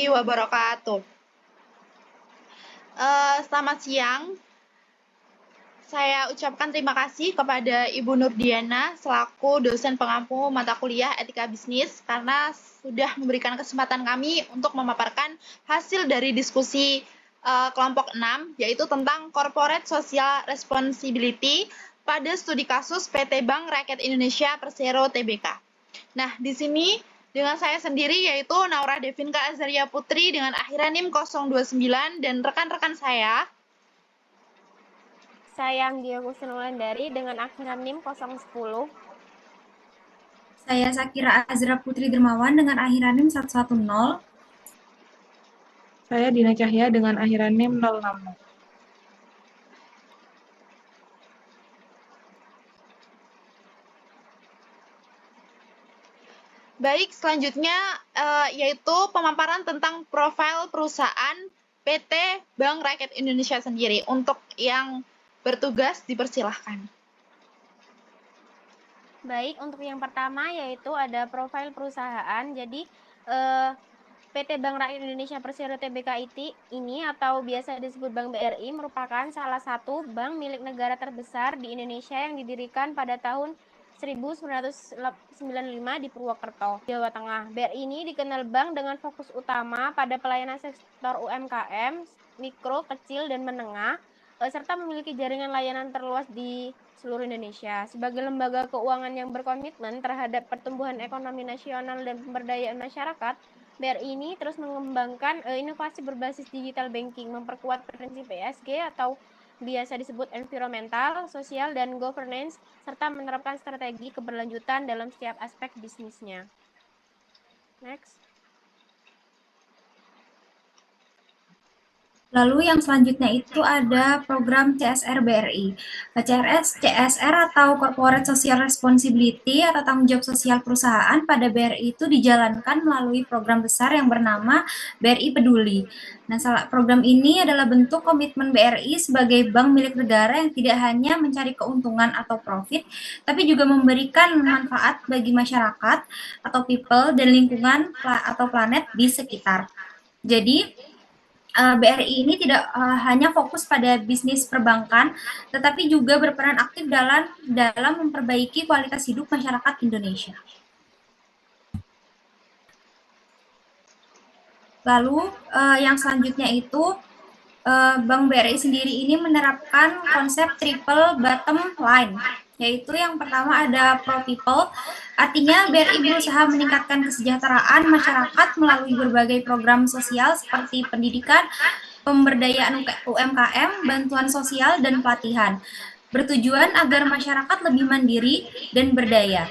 wabarakatuh. Selamat siang. Saya ucapkan terima kasih kepada Ibu Nurdiana selaku dosen pengampu mata kuliah Etika Bisnis karena sudah memberikan kesempatan kami untuk memaparkan hasil dari diskusi kelompok 6, yaitu tentang Corporate Social Responsibility pada studi kasus PT Bank Rakyat Indonesia Persero Tbk. Nah, di sini dengan saya sendiri yaitu Naura Devinka Azaria Putri dengan akhiran NIM 029 dan rekan-rekan saya. Saya Anggia Kusnulandari dengan akhiran NIM 010. Saya Sakira Azra Putri Dermawan dengan akhiran NIM 110. Saya Dina Cahya dengan akhiran NIM 060. Baik, selanjutnya yaitu pemaparan tentang profil perusahaan PT Bank Rakyat Indonesia sendiri. Untuk yang bertugas dipersilahkan. Baik, untuk yang pertama yaitu ada profil perusahaan. Jadi PT Bank Rakyat Indonesia Persero Tbk ini atau biasa disebut Bank BRI merupakan salah satu bank milik negara terbesar di Indonesia yang didirikan pada tahun 1995 di Purwokerto, Jawa Tengah. BRI ini dikenal bank dengan fokus utama pada pelayanan sektor UMKM, mikro, kecil, dan menengah, serta memiliki jaringan layanan terluas di seluruh Indonesia. Sebagai lembaga keuangan yang berkomitmen terhadap pertumbuhan ekonomi nasional dan pemberdayaan masyarakat, BRI ini terus mengembangkan inovasi berbasis digital banking, memperkuat prinsip ESG atau biasa disebut environmental, sosial, dan governance, serta menerapkan strategi keberlanjutan dalam setiap aspek bisnisnya. Next. Lalu yang selanjutnya itu ada program CSR BRI. CSR atau Corporate Social Responsibility atau tanggung jawab sosial perusahaan pada BRI itu dijalankan melalui program besar yang bernama BRI Peduli. Nah, program ini adalah bentuk komitmen BRI sebagai bank milik negara yang tidak hanya mencari keuntungan atau profit, tapi juga memberikan manfaat bagi masyarakat atau people dan lingkungan atau planet di sekitar. Jadi, BRI ini tidak hanya fokus pada bisnis perbankan, tetapi juga berperan aktif dalam memperbaiki kualitas hidup masyarakat Indonesia. Lalu yang selanjutnya itu Bank BRI sendiri ini menerapkan konsep triple bottom line, yaitu yang pertama ada pro people, artinya BRI berusaha meningkatkan kesejahteraan masyarakat melalui berbagai program sosial seperti pendidikan, pemberdayaan UMKM, bantuan sosial, dan pelatihan, bertujuan agar masyarakat lebih mandiri dan berdaya.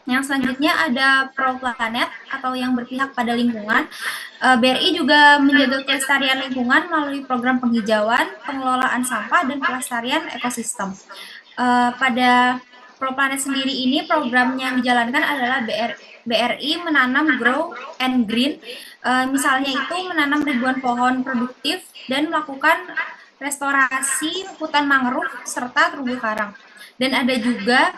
Yang selanjutnya ada pro planet atau yang berpihak pada lingkungan. BRI juga menjaga kelestarian lingkungan melalui program penghijauan, pengelolaan sampah, dan pelestarian ekosistem. Pada pro planet sendiri ini program yang dijalankan adalah BRI menanam grow and green, misalnya itu menanam ribuan pohon produktif dan melakukan restorasi hutan mangrove serta terumbu karang. Dan ada juga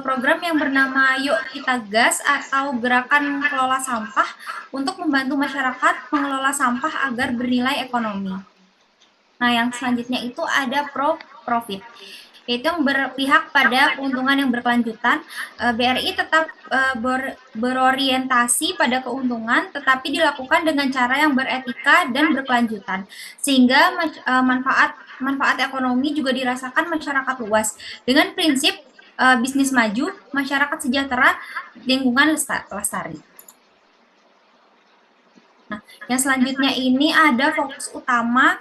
program yang bernama Yuk Kita Gas atau Gerakan Kelola Sampah untuk membantu masyarakat mengelola sampah agar bernilai ekonomi. Nah, yang selanjutnya itu ada pro-profit, yaitu yang berpihak pada keuntungan yang berkelanjutan. BRI tetap berorientasi pada keuntungan, tetapi dilakukan dengan cara yang beretika dan berkelanjutan, sehingga manfaat ekonomi juga dirasakan masyarakat luas dengan prinsip bisnis maju, masyarakat sejahtera, lingkungan lestari. Nah, yang selanjutnya ini ada fokus utama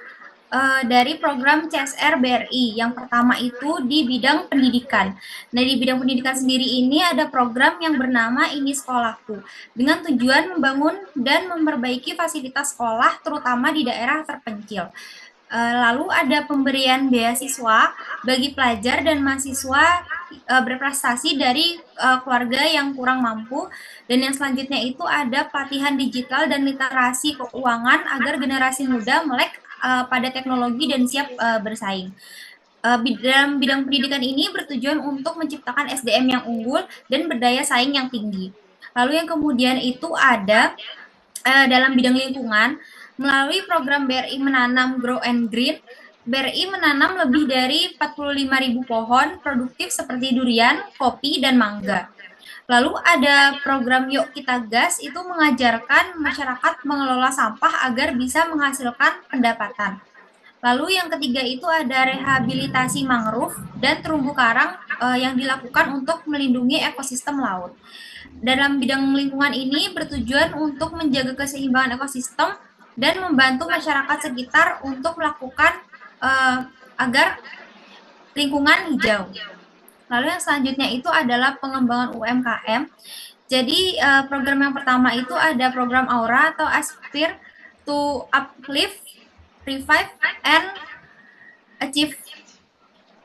dari program CSR BRI. Yang pertama itu di bidang pendidikan. Nah, di bidang pendidikan sendiri ini ada program yang bernama Ini Sekolahku, dengan tujuan membangun dan memperbaiki fasilitas sekolah terutama di daerah terpencil. Lalu ada pemberian beasiswa bagi pelajar dan mahasiswa berprestasi dari keluarga yang kurang mampu, dan yang selanjutnya itu ada pelatihan digital dan literasi keuangan agar generasi muda melek pada teknologi dan siap bersaing. Dalam bidang pendidikan ini bertujuan untuk menciptakan SDM yang unggul dan berdaya saing yang tinggi. Lalu yang kemudian itu ada dalam bidang lingkungan, melalui program BRI Menanam Grow and Green, BRI menanam lebih dari 45.000 pohon produktif seperti durian, kopi, dan mangga. Lalu ada program Yuk Kita Gas, itu mengajarkan masyarakat mengelola sampah agar bisa menghasilkan pendapatan. Lalu yang ketiga itu ada rehabilitasi mangrove dan terumbu karang yang dilakukan untuk melindungi ekosistem laut. Dalam bidang lingkungan ini bertujuan untuk menjaga keseimbangan ekosistem dan membantu masyarakat sekitar untuk melakukan agar lingkungan hijau. Lalu yang selanjutnya itu adalah pengembangan UMKM. Jadi program yang pertama itu ada program Aura atau Aspire to Uplift, Revive, and Achieve,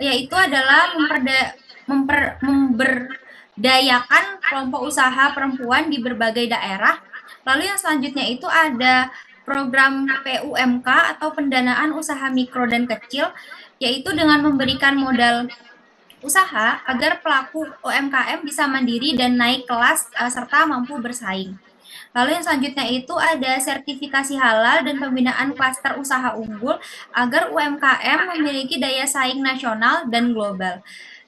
yaitu adalah memberdayakan kelompok usaha perempuan di berbagai daerah. Lalu yang selanjutnya itu ada program PUMK atau pendanaan usaha mikro dan kecil, yaitu dengan memberikan modal usaha agar pelaku UMKM bisa mandiri dan naik kelas serta mampu bersaing. Lalu yang selanjutnya itu ada sertifikasi halal dan pembinaan klaster usaha unggul agar UMKM memiliki daya saing nasional dan global.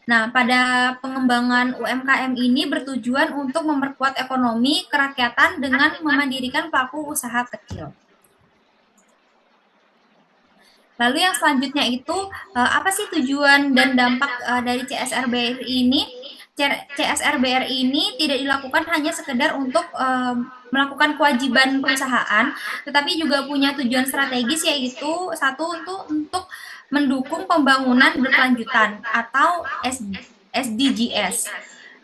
Nah, pada pengembangan UMKM ini bertujuan untuk memperkuat ekonomi kerakyatan dengan memandirikan pelaku usaha kecil. Lalu yang selanjutnya itu apa sih tujuan dan dampak dari CSR BRI ini? CSR BRI ini tidak dilakukan hanya sekedar untuk melakukan kewajiban perusahaan, tetapi juga punya tujuan strategis, yaitu satu untuk mendukung pembangunan berkelanjutan atau SDGs.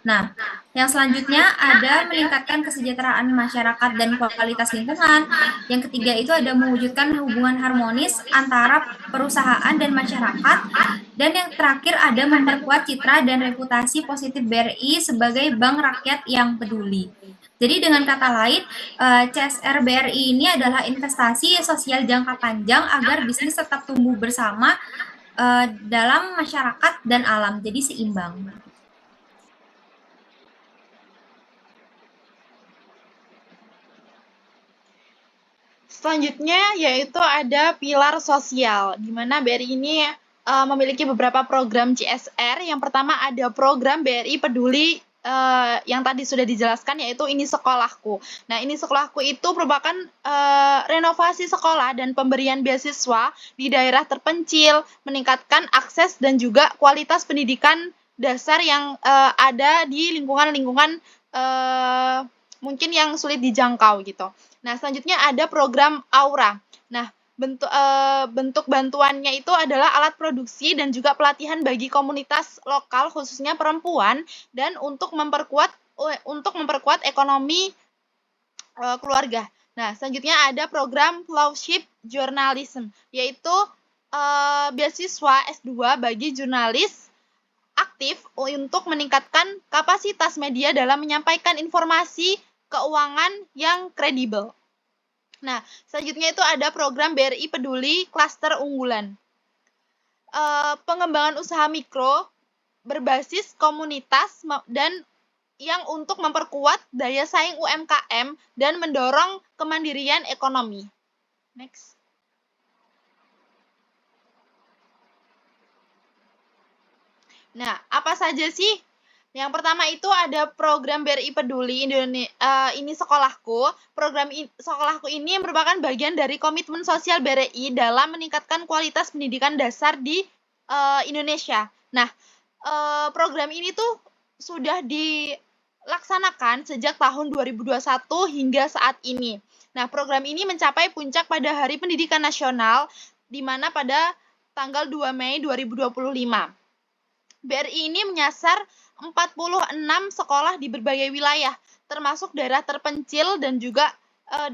Nah, yang selanjutnya ada meningkatkan kesejahteraan masyarakat dan kualitas lingkungan. Yang ketiga itu ada mewujudkan hubungan harmonis antara perusahaan dan masyarakat. Dan yang terakhir ada memperkuat citra dan reputasi positif BRI sebagai bank rakyat yang peduli. Jadi dengan kata lain, CSR BRI ini adalah investasi sosial jangka panjang agar bisnis tetap tumbuh bersama dalam masyarakat dan alam, jadi seimbang. Selanjutnya yaitu ada pilar sosial, di mana BRI ini memiliki beberapa program CSR. Yang pertama ada program BRI Peduli yang tadi sudah dijelaskan, yaitu Ini Sekolahku. Nah, Ini Sekolahku itu merupakan renovasi sekolah dan pemberian beasiswa di daerah terpencil, meningkatkan akses dan juga kualitas pendidikan dasar yang ada di lingkungan-lingkungan mungkin yang sulit dijangkau gitu. Nah, selanjutnya ada program Aura. Nah, bentuk bantuannya itu adalah alat produksi dan juga pelatihan bagi komunitas lokal khususnya perempuan dan untuk memperkuat ekonomi keluarga. Nah, selanjutnya ada program Fellowship Journalism, yaitu beasiswa S2 bagi jurnalis aktif untuk meningkatkan kapasitas media dalam menyampaikan informasi keuangan yang kredibel. Nah, selanjutnya itu ada program BRI Peduli Klaster Unggulan. Pengembangan usaha mikro berbasis komunitas dan yang untuk memperkuat daya saing UMKM dan mendorong kemandirian ekonomi. Next. Nah, apa saja sih? Yang pertama itu ada program BRI Peduli Ini Sekolahku. Program Sekolahku ini merupakan bagian dari komitmen sosial BRI dalam meningkatkan kualitas pendidikan dasar di Indonesia. Nah, program ini tuh sudah dilaksanakan sejak tahun 2021 hingga saat ini. Nah, program ini mencapai puncak pada Hari Pendidikan Nasional, di mana pada tanggal 2 Mei 2025. BRI ini menyasar 46 sekolah di berbagai wilayah, termasuk daerah terpencil dan juga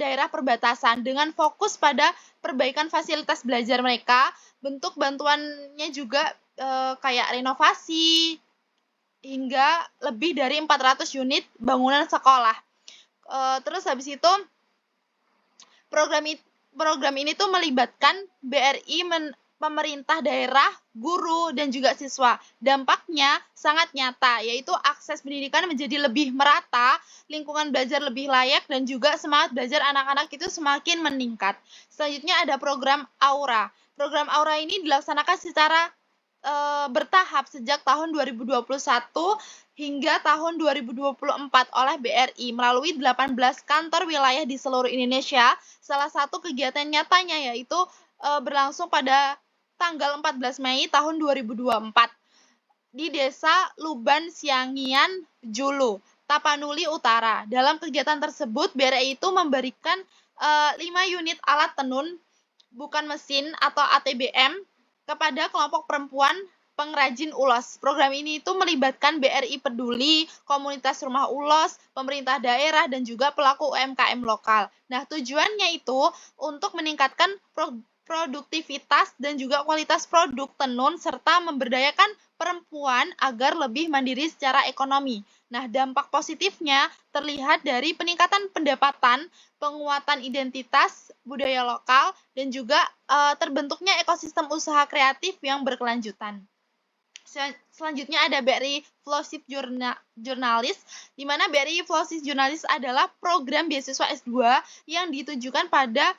daerah perbatasan, dengan fokus pada perbaikan fasilitas belajar mereka. Bentuk bantuannya juga kayak renovasi hingga lebih dari 400 unit bangunan sekolah. Terus habis itu program ini tuh melibatkan BRI pemerintah daerah, guru, dan juga siswa. Dampaknya sangat nyata, yaitu akses pendidikan menjadi lebih merata, lingkungan belajar lebih layak, dan juga semangat belajar anak-anak itu semakin meningkat. Selanjutnya ada program Aura. Program Aura ini dilaksanakan secara bertahap sejak tahun 2021 hingga tahun 2024 oleh BRI melalui 18 kantor wilayah di seluruh Indonesia. Salah satu kegiatan nyatanya yaitu berlangsung pada tanggal 14 Mei tahun 2024 di Desa Luban Siangian Julu, Tapanuli Utara. Dalam kegiatan tersebut, BRI itu memberikan 5 unit alat tenun bukan mesin atau ATBM kepada kelompok perempuan pengrajin ulos. Program ini itu melibatkan BRI Peduli, komunitas rumah ulos, pemerintah daerah, dan juga pelaku UMKM lokal. Nah, tujuannya itu untuk meningkatkan produktivitas dan juga kualitas produk tenun serta memberdayakan perempuan agar lebih mandiri secara ekonomi. Nah, dampak positifnya terlihat dari peningkatan pendapatan, penguatan identitas budaya lokal, dan juga terbentuknya ekosistem usaha kreatif yang berkelanjutan. Selanjutnya ada BRI Flowship Jurnalis, di mana BRI Flowship Jurnalis adalah program beasiswa S2 yang ditujukan pada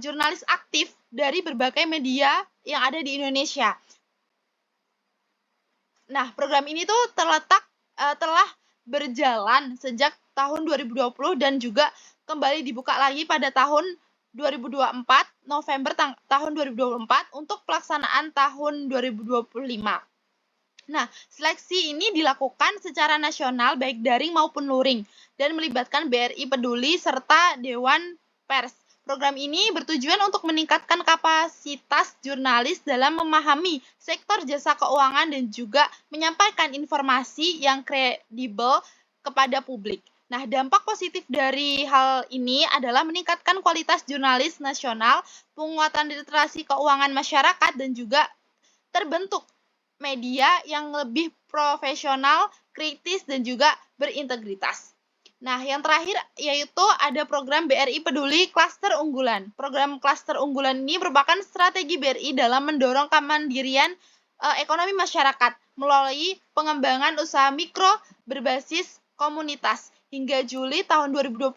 jurnalis aktif dari berbagai media yang ada di Indonesia. Nah, program ini tuh telah berjalan sejak tahun 2020 dan juga kembali dibuka lagi pada tahun 2024, November tahun 2024 untuk pelaksanaan tahun 2025. Nah, seleksi ini dilakukan secara nasional baik daring maupun luring dan melibatkan BRI Peduli serta Dewan Pers. Program ini bertujuan untuk meningkatkan kapasitas jurnalis dalam memahami sektor jasa keuangan dan juga menyampaikan informasi yang kredibel kepada publik. Nah, dampak positif dari hal ini adalah meningkatkan kualitas jurnalis nasional, penguatan literasi keuangan masyarakat, dan juga terbentuk media yang lebih profesional, kritis, dan juga berintegritas. Nah, yang terakhir yaitu ada program BRI Peduli Klaster Unggulan. Program Klaster Unggulan ini merupakan strategi BRI dalam mendorong kemandirian ekonomi masyarakat melalui pengembangan usaha mikro berbasis komunitas. Hingga Juli tahun 2025,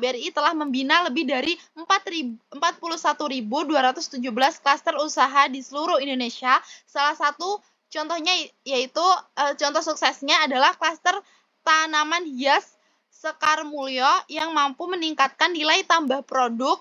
BRI telah membina lebih dari 41.217 klaster usaha di seluruh Indonesia. Salah satu contohnya yaitu contoh suksesnya adalah klaster tanaman hias Sekar Mulyo yang mampu meningkatkan nilai tambah produk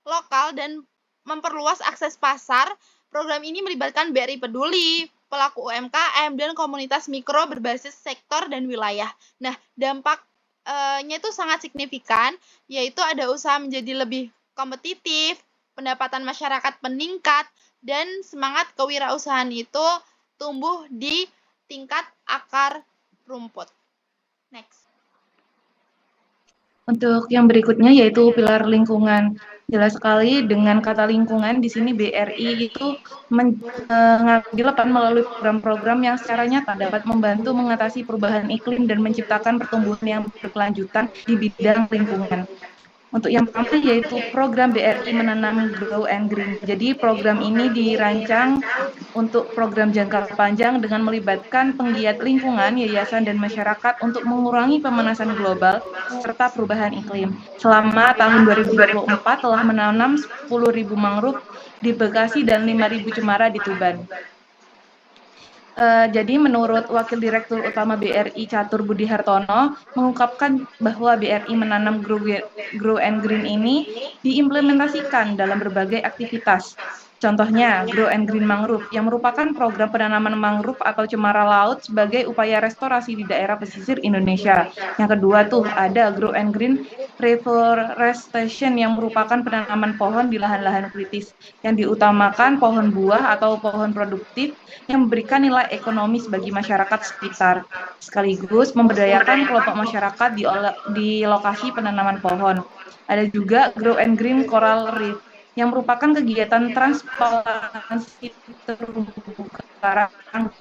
lokal dan memperluas akses pasar. Program ini melibatkan BRI Peduli, pelaku UMKM, dan komunitas mikro berbasis sektor dan wilayah. Nah, dampaknya itu sangat signifikan, yaitu ada usaha menjadi lebih kompetitif, pendapatan masyarakat meningkat, dan semangat kewirausahaan itu tumbuh di tingkat akar rumput. Next. Untuk yang berikutnya yaitu pilar lingkungan. Jelas sekali dengan kata lingkungan di sini BRI itu mengambil peran melalui program-program yang secara nyata dapat membantu mengatasi perubahan iklim dan menciptakan pertumbuhan yang berkelanjutan di bidang lingkungan. Untuk yang pertama yaitu program BRI menanam Grow and Green. Jadi program ini dirancang untuk program jangka panjang dengan melibatkan penggiat lingkungan, yayasan, dan masyarakat untuk mengurangi pemanasan global serta perubahan iklim. Selama tahun 2024 telah menanam 10.000 mangrove di Bekasi dan 5.000 cemara di Tuban. Jadi menurut Wakil Direktur Utama BRI Catur Budi Hartono mengungkapkan bahwa BRI menanam Grow and Green ini diimplementasikan dalam berbagai aktivitas. Contohnya, Grow and Green Mangrove yang merupakan program penanaman mangrove atau cemara laut sebagai upaya restorasi di daerah pesisir Indonesia. Yang kedua tuh ada Grow and Green Reforestation yang merupakan penanaman pohon di lahan-lahan kritis yang diutamakan pohon buah atau pohon produktif yang memberikan nilai ekonomis bagi masyarakat sekitar, sekaligus memberdayakan kelompok masyarakat di lokasi penanaman pohon. Ada juga Grow and Green Coral Reef yang merupakan kegiatan transplantasi terumbu karang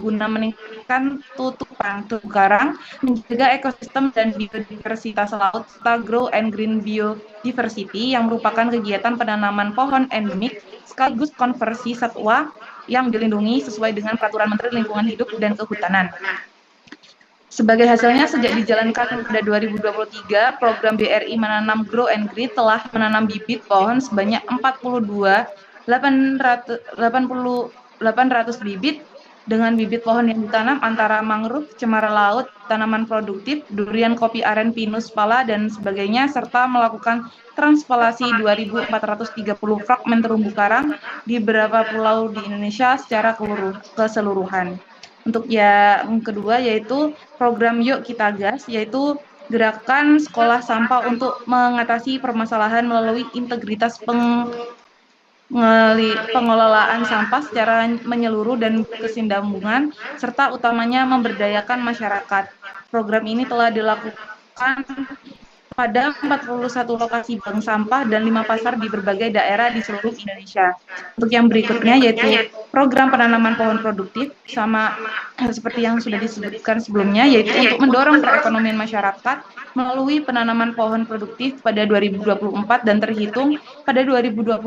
guna meningkatkan tutupan terumbu karang, menjaga ekosistem dan biodiversitas laut, serta grow and green biodiversity yang merupakan kegiatan penanaman pohon endemik sekaligus konversi satwa yang dilindungi sesuai dengan Peraturan Menteri Lingkungan Hidup dan Kehutanan. Sebagai hasilnya, sejak dijalankan pada 2023, program BRI Menanam Grow and Green telah menanam bibit pohon sebanyak 800 bibit dengan bibit pohon yang ditanam antara mangrove, cemara laut, tanaman produktif, durian kopi aren, pinus, pala, dan sebagainya, serta melakukan transplantasi 2.430 fragmen terumbu karang di beberapa pulau di Indonesia secara keseluruhan. Untuk yang kedua yaitu program Yuk Kita Gas, yaitu gerakan sekolah sampah untuk mengatasi permasalahan melalui integritas pengelolaan sampah secara menyeluruh dan kesinambungan, serta utamanya memberdayakan masyarakat. Program ini telah dilakukan pada 41 lokasi bank sampah dan 5 pasar di berbagai daerah di seluruh Indonesia. Untuk yang berikutnya yaitu program penanaman pohon produktif, sama seperti yang sudah disebutkan sebelumnya, yaitu untuk mendorong perekonomian masyarakat melalui penanaman pohon produktif pada 2024 dan terhitung pada 2024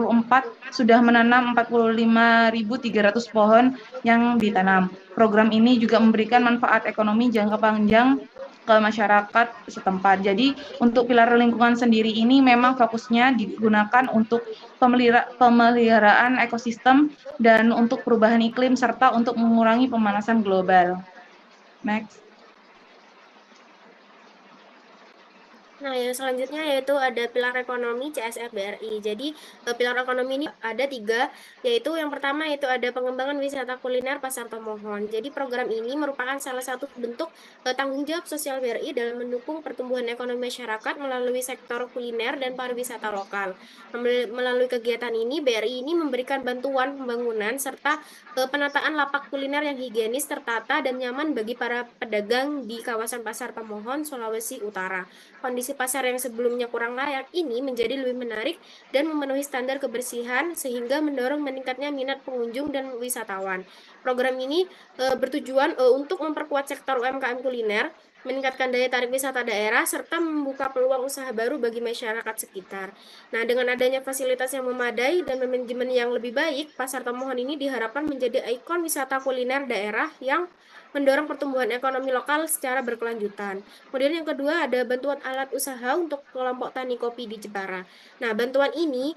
sudah menanam 45.300 pohon yang ditanam. Program ini juga memberikan manfaat ekonomi jangka panjang ke masyarakat setempat. Jadi untuk pilar lingkungan sendiri ini memang fokusnya digunakan untuk pemeliharaan ekosistem dan untuk perubahan iklim serta untuk mengurangi pemanasan global. Next. Nah, yang selanjutnya yaitu ada pilar ekonomi CSR BRI. Jadi, pilar ekonomi ini ada 3, yaitu yang pertama yaitu ada pengembangan wisata kuliner Pasar Tomohon. Jadi, program ini merupakan salah satu bentuk tanggung jawab sosial BRI dalam mendukung pertumbuhan ekonomi masyarakat melalui sektor kuliner dan pariwisata lokal. Melalui kegiatan ini, BRI ini memberikan bantuan pembangunan serta penataan lapak kuliner yang higienis, tertata, dan nyaman bagi para pedagang di kawasan Pasar Tomohon, Sulawesi Utara. Kondisi pasar yang sebelumnya kurang layak ini menjadi lebih menarik dan memenuhi standar kebersihan sehingga mendorong meningkatnya minat pengunjung dan wisatawan. Program ini bertujuan untuk memperkuat sektor UMKM kuliner, meningkatkan daya tarik wisata daerah, serta membuka peluang usaha baru bagi masyarakat sekitar. Nah, dengan adanya fasilitas yang memadai dan manajemen yang lebih baik, Pasar Tomohon ini diharapkan menjadi ikon wisata kuliner daerah yang mendorong pertumbuhan ekonomi lokal secara berkelanjutan. Kemudian yang kedua ada bantuan alat usaha untuk kelompok tani kopi di Jepara. Nah, bantuan ini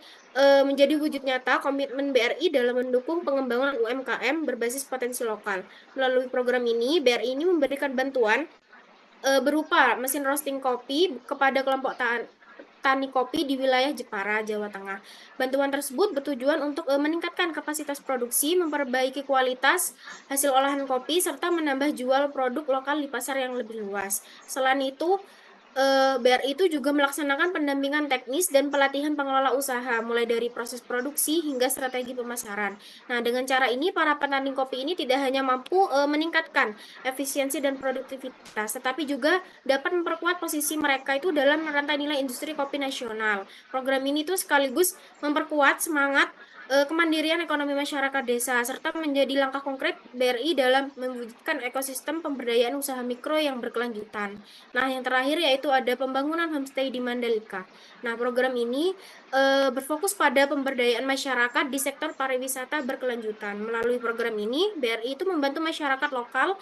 menjadi wujud nyata komitmen BRI dalam mendukung pengembangan UMKM berbasis potensi lokal. Melalui program ini, BRI ini memberikan bantuan berupa mesin roasting kopi kepada kelompok tani kopi di wilayah Jepara, Jawa Tengah. Bantuan tersebut bertujuan untuk meningkatkan kapasitas produksi, memperbaiki kualitas hasil olahan kopi, serta menambah jual produk lokal di pasar yang lebih luas. Selain itu, BRI itu juga melaksanakan pendampingan teknis dan pelatihan pengelola usaha, mulai dari proses produksi hingga strategi pemasaran. Nah, dengan cara ini, para petani kopi ini tidak hanya mampu meningkatkan efisiensi dan produktivitas, tetapi juga dapat memperkuat posisi mereka itu dalam rantai nilai industri kopi nasional. Program ini tuh sekaligus memperkuat semangat kemandirian ekonomi masyarakat desa, serta menjadi langkah konkret BRI dalam mewujudkan ekosistem pemberdayaan usaha mikro yang berkelanjutan. Nah, yang terakhir yaitu ada pembangunan homestay di Mandalika. Nah, program ini berfokus pada pemberdayaan masyarakat di sektor pariwisata berkelanjutan. Melalui program ini, BRI itu membantu masyarakat lokal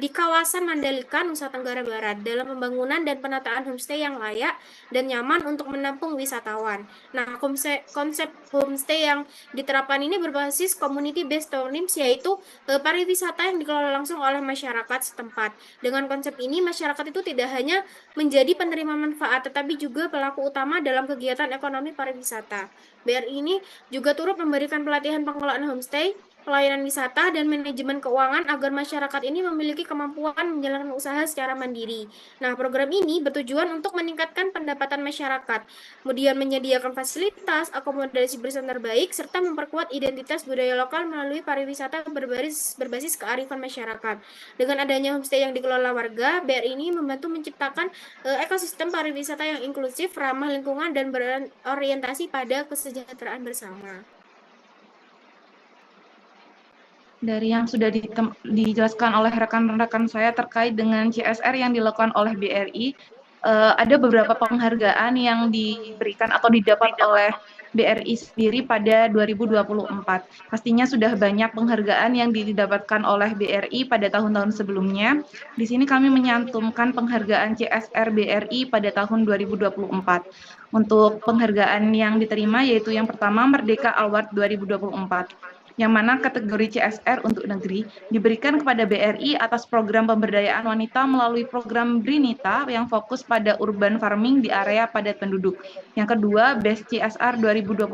di kawasan Mandalika, Nusa Tenggara Barat dalam pembangunan dan penataan homestay yang layak dan nyaman untuk menampung wisatawan. Nah, konsep homestay yang diterapkan ini berbasis community based tourism, yaitu pariwisata yang dikelola langsung oleh masyarakat setempat. Dengan konsep ini, masyarakat itu tidak hanya menjadi penerima manfaat, tetapi juga pelaku utama dalam kegiatan ekonomi pariwisata. BRI ini juga turut memberikan pelatihan pengelolaan homestay pelayanan wisata, dan manajemen keuangan agar masyarakat ini memiliki kemampuan menjalankan usaha secara mandiri. Nah, program ini bertujuan untuk meningkatkan pendapatan masyarakat, kemudian menyediakan fasilitas, akomodasi berkesan terbaik, serta memperkuat identitas budaya lokal melalui pariwisata berbasis kearifan masyarakat. Dengan adanya homestay yang dikelola warga, BRI ini membantu menciptakan ekosistem pariwisata yang inklusif, ramah lingkungan, dan berorientasi pada kesejahteraan bersama. Dari yang sudah dijelaskan oleh rekan-rekan saya terkait dengan CSR yang dilakukan oleh BRI, ada beberapa penghargaan yang diberikan atau didapat oleh BRI sendiri pada 2024. Pastinya sudah banyak penghargaan yang didapatkan oleh BRI pada tahun-tahun sebelumnya. Di sini kami menyantumkan penghargaan CSR BRI pada tahun 2024. Untuk penghargaan yang diterima yaitu yang pertama Merdeka Award 2024. Yang mana kategori CSR untuk negeri diberikan kepada BRI atas program pemberdayaan wanita melalui program Brinita yang fokus pada urban farming di area padat penduduk. Yang kedua, Best CSR 2024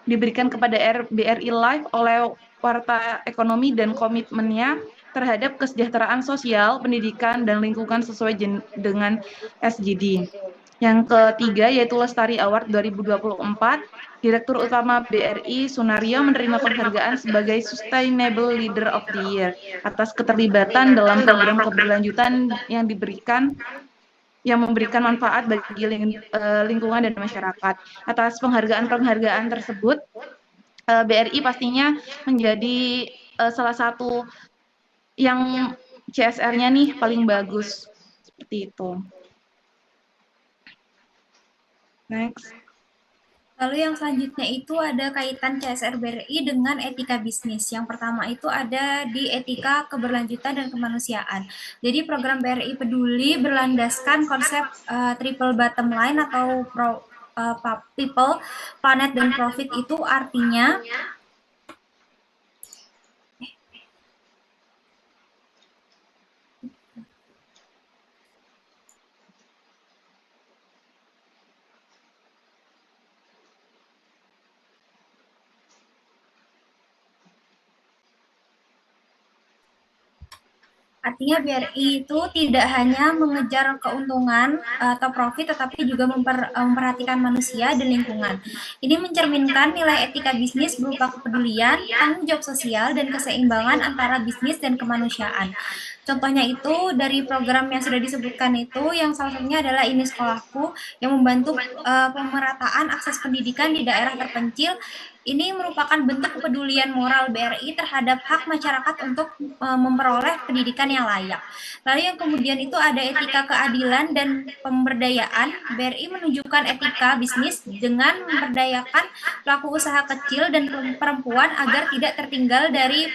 diberikan kepada BRI Life oleh Warta Ekonomi dan komitmennya terhadap kesejahteraan sosial, pendidikan, dan lingkungan sesuai dengan SDG. Yang ketiga yaitu Lestari Award 2024, Direktur Utama BRI Sunario menerima penghargaan sebagai Sustainable Leader of the Year atas keterlibatan dalam program keberlanjutan yang memberikan manfaat bagi lingkungan dan masyarakat. Atas penghargaan-penghargaan tersebut, BRI pastinya menjadi salah satu yang CSR-nya nih paling bagus, seperti itu. Next. Lalu yang selanjutnya itu ada kaitan CSR BRI dengan etika bisnis. Yang pertama itu ada di etika keberlanjutan dan kemanusiaan. Jadi program BRI Peduli berlandaskan konsep triple bottom line atau people, planet, dan profit. Itu artinya artinya BRI itu tidak hanya mengejar keuntungan atau profit, tetapi juga memperhatikan manusia dan lingkungan. Ini mencerminkan nilai etika bisnis berupa kepedulian, tanggung jawab sosial, dan keseimbangan antara bisnis dan kemanusiaan. Contohnya itu dari program yang sudah disebutkan itu, yang salah satunya adalah Ini Sekolahku, yang membantu pemerataan akses pendidikan di daerah terpencil. Ini merupakan bentuk kepedulian moral BRI terhadap hak masyarakat untuk memperoleh pendidikan yang layak. Lalu yang kemudian itu ada etika keadilan dan pemberdayaan. BRI menunjukkan etika bisnis dengan memberdayakan pelaku usaha kecil dan perempuan agar tidak tertinggal dari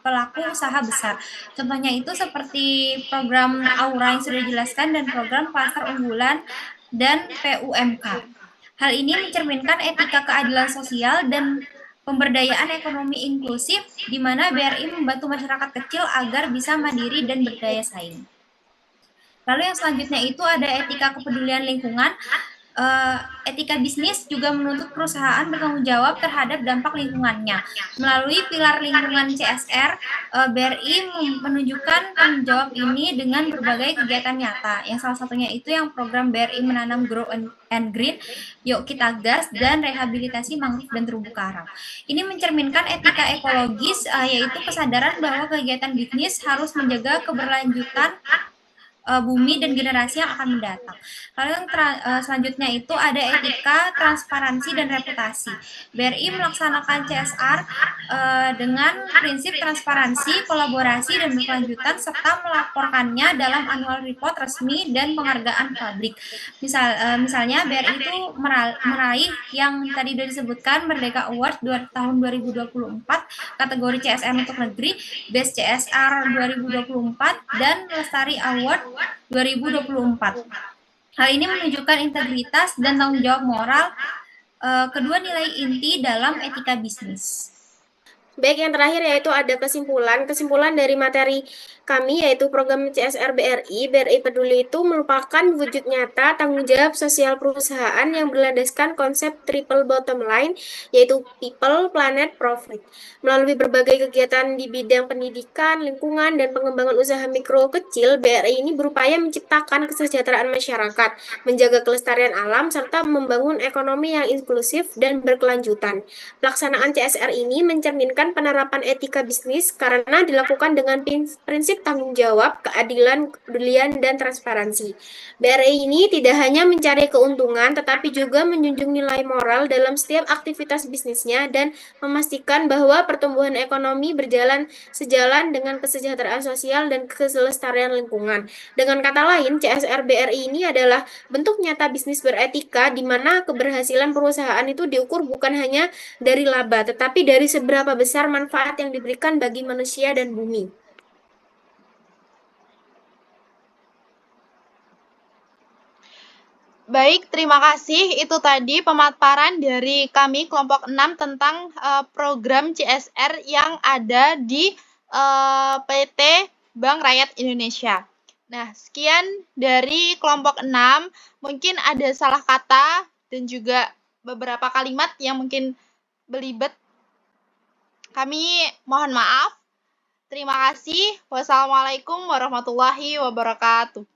pelaku usaha besar. Contohnya itu seperti program Aura yang sudah dijelaskan dan program Klaster Unggulan dan PUMK. Hal ini mencerminkan etika keadilan sosial dan pemberdayaan ekonomi inklusif, di mana BRI membantu masyarakat kecil agar bisa mandiri dan berdaya saing. Lalu yang selanjutnya itu ada etika kepedulian lingkungan. Etika bisnis juga menuntut perusahaan bertanggung jawab terhadap dampak lingkungannya. Melalui pilar lingkungan CSR, BRI menunjukkan tanggung jawab ini dengan berbagai kegiatan nyata. Yang salah satunya itu yang program BRI menanam Grow and Green, Yuk Kita Gas, dan rehabilitasi mangrove dan terumbu karang. Ini mencerminkan etika ekologis, yaitu kesadaran bahwa kegiatan bisnis harus menjaga keberlanjutan bumi dan generasi yang akan mendatang. Lalu yang selanjutnya itu ada etika, transparansi, dan reputasi. BRI melaksanakan CSR dengan prinsip transparansi, kolaborasi, dan berkelanjutan, serta melaporkannya dalam annual report resmi dan penghargaan publik. Misalnya BRI itu meraih yang tadi sudah disebutkan Merdeka Award tahun 2024, kategori CSR untuk negeri, Best CSR 2024, dan Lestari Award 2024. Hal ini menunjukkan integritas dan tanggung jawab moral, kedua nilai inti dalam etika bisnis. Baik, yang terakhir yaitu ada kesimpulan dari materi kami, yaitu program CSR BRI. BRI Peduli itu merupakan wujud nyata tanggung jawab sosial perusahaan yang berlandaskan konsep triple bottom line, yaitu people, planet, profit. Melalui berbagai kegiatan di bidang pendidikan, lingkungan, dan pengembangan usaha mikro kecil, BRI ini berupaya menciptakan kesejahteraan masyarakat, menjaga kelestarian alam, serta membangun ekonomi yang inklusif dan berkelanjutan. Pelaksanaan CSR ini mencerminkan penerapan etika bisnis karena dilakukan dengan prinsip tanggung jawab, keadilan, kepedulian, dan transparansi. BRI ini tidak hanya mencari keuntungan, tetapi juga menjunjung nilai moral dalam setiap aktivitas bisnisnya dan memastikan bahwa pertumbuhan ekonomi berjalan sejalan dengan kesejahteraan sosial dan kelestarian lingkungan. Dengan kata lain, CSR BRI ini adalah bentuk nyata bisnis beretika di mana keberhasilan perusahaan itu diukur bukan hanya dari laba, tetapi dari seberapa besar manfaat yang diberikan bagi manusia dan bumi. Baik, terima kasih. Itu tadi pemaparan dari kami kelompok 6 tentang program CSR yang ada di PT Bank Rakyat Indonesia. Nah, sekian dari kelompok 6. Mungkin ada salah kata dan juga beberapa kalimat yang mungkin belibet. Kami mohon maaf. Terima kasih. Wassalamualaikum warahmatullahi wabarakatuh.